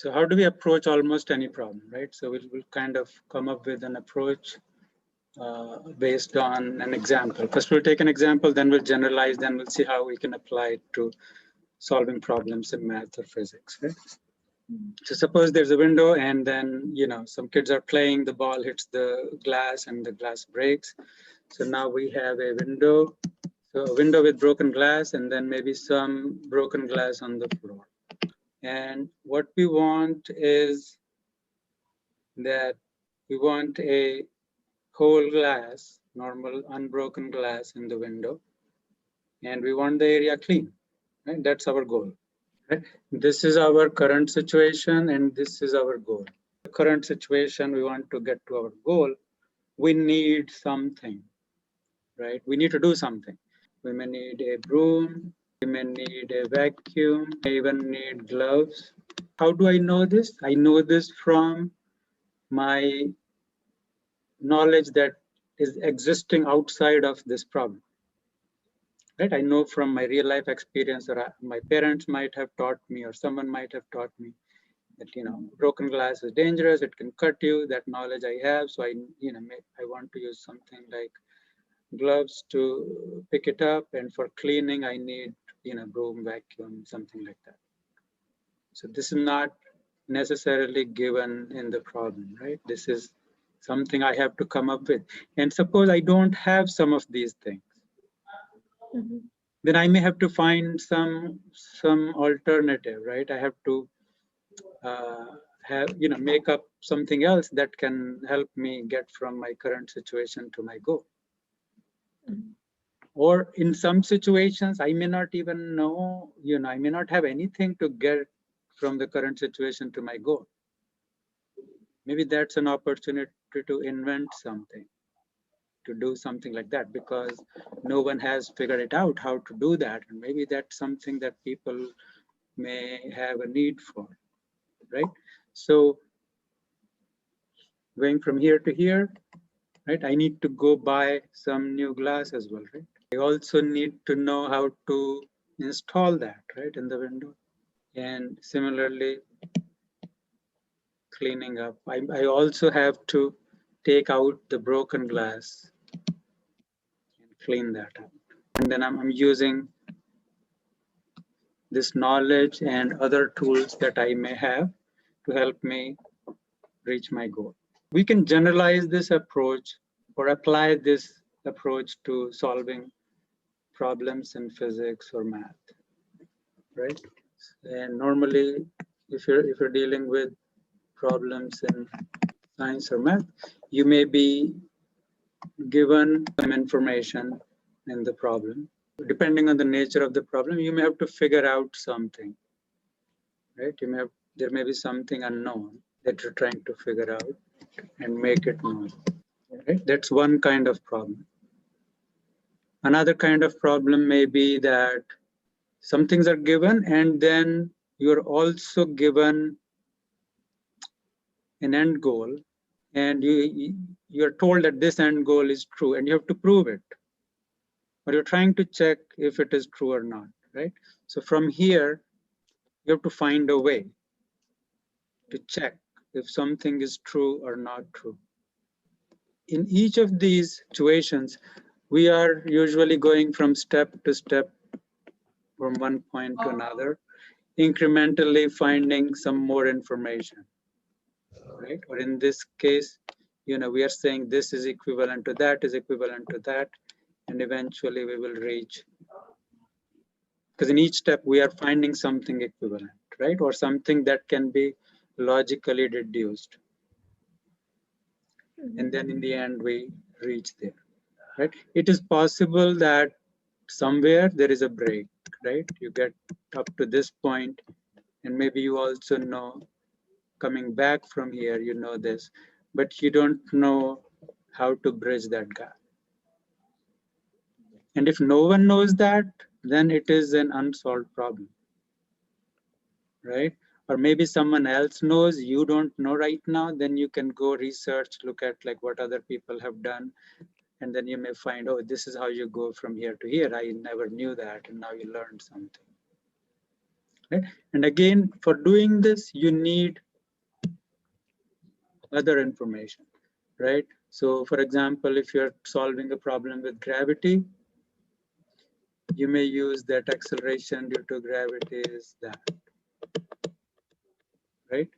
So how do we approach almost any problem, right? So we'll kind of come up with an approach based on an example. First, we'll take an example, then we'll generalize, then we'll see how we can apply it to solving problems in math or physics, right? So suppose there's a window and then, some kids are playing, the ball hits the glass and the glass breaks. So now we have a window, so a window with broken glass and then maybe some broken glass on the floor. And what we want is that we want a whole glass, normal unbroken glass in the window, and we want the area clean, right? That's our goal, right? This is our current situation and this is our goal. The current situation, we want to get to our goal, we need something, right? We need to do something. We may need a broom, we may need a vacuum, I even need gloves. How do I know this? I know this from my knowledge that is existing outside of this problem, right? I know from my real life experience, or my parents might have taught me, or someone might have taught me that, broken glass is dangerous, it can cut you. That knowledge I have. So I want to use something like gloves to pick it up, and for cleaning, I need, broom, vacuum, something like that. So this is not necessarily given in the problem, right? This is something I have to come up with. And suppose I don't have some of these things, then I may have to find some alternative, right? I have to make up something else that can help me get from my current situation to my goal. Or in some situations, I may not even know, I may not have anything to get from the current situation to my goal. Maybe that's an opportunity to invent something, to do something like that, because no one has figured it out how to do that. And maybe that's something that people may have a need for, right? So going from here to here, right, I need to go buy some new glass as well, right? I also need to know how to install that, right, in the window. And similarly, cleaning up, I also have to take out the broken glass and clean that up. And then I'm using this knowledge and other tools that I may have to help me reach my goal. We can generalize this approach or apply this approach to solving problems in physics or math, right? And normally, if you're dealing with problems in science or math, you may be given some information in the problem. Depending on the nature of the problem, you may have to figure out something, right? There may be something unknown that you're trying to figure out and make it known, right? That's one kind of problem. Another kind of problem may be that some things are given and then you're also given an end goal, and you're told that this end goal is true and you have to prove it, but you're trying to check if it is true or not, right? So from here, you have to find a way to check if something is true or not true. In each of these situations, we are usually going from step to step, from one point to another, incrementally finding some more information, right? Or in this case, we are saying this is equivalent to that, is equivalent to that, and eventually we will reach, because in each step we are finding something equivalent, right? Or something that can be logically deduced. And then in the end, we reach there, right? It is possible that somewhere there is a break, right? You get up to this point, and maybe you also know coming back from here, you know this, but you don't know how to bridge that gap. And if no one knows that, then it is an unsolved problem, right? Or maybe someone else knows, you don't know right now, then you can go research, look at like what other people have done, and then you may find, oh, this is how you go from here to here. I never knew that, and now you learned something. right? And again, for doing this, you need other information, right? So for example, if you're solving a problem with gravity, you may use that acceleration due to gravity is that, right?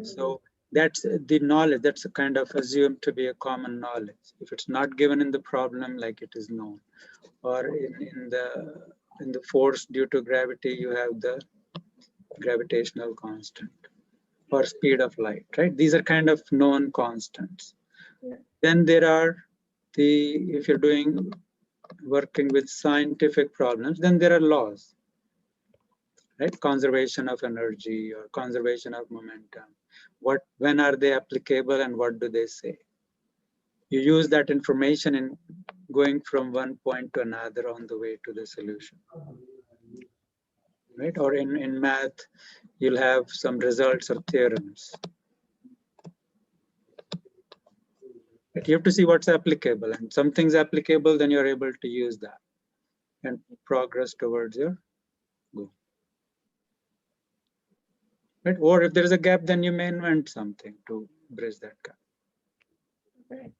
So that's the knowledge, that's a kind of assumed to be a common knowledge. If it's not given in the problem, like it is known. Or in the force due to gravity, you have the gravitational constant or speed of light, right? These are kind of known constants. Yeah. Then there are if you're working with scientific problems, then there are laws, right? Conservation of energy or conservation of momentum. When are they applicable and what do they say? You use that information in going from one point to another on the way to the solution, right? Or in math, you'll have some results or theorems. But you have to see what's applicable, and something's applicable, then you're able to use that and progress towards your goal. Right? Or if there is a gap, then you may invent something to bridge that gap. Right.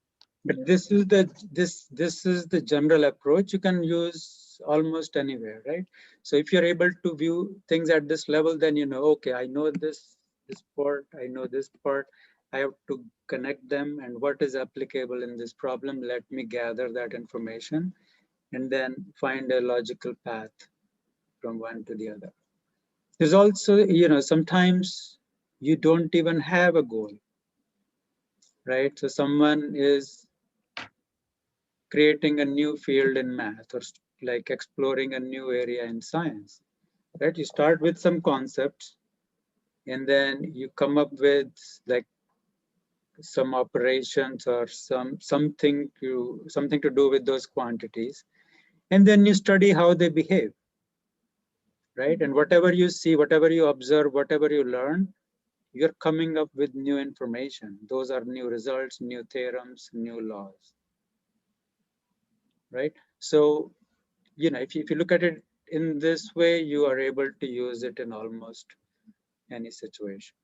But this is the general approach you can use almost anywhere, right? So if you're able to view things at this level, then you know, okay, I know this part, I know this part, I have to connect them, and what is applicable in this problem, let me gather that information and then find a logical path from one to the other. There's also, sometimes you don't even have a goal, right? So someone is creating a new field in math or like exploring a new area in science, right? You start with some concepts and then you come up with like some operations or something to do with those quantities, and then you study how they behave, right? And whatever you see, whatever you observe, whatever you learn, you're coming up with new information. Those are new results, new theorems, new laws, right? So, if you look at it in this way, you are able to use it in almost any situation.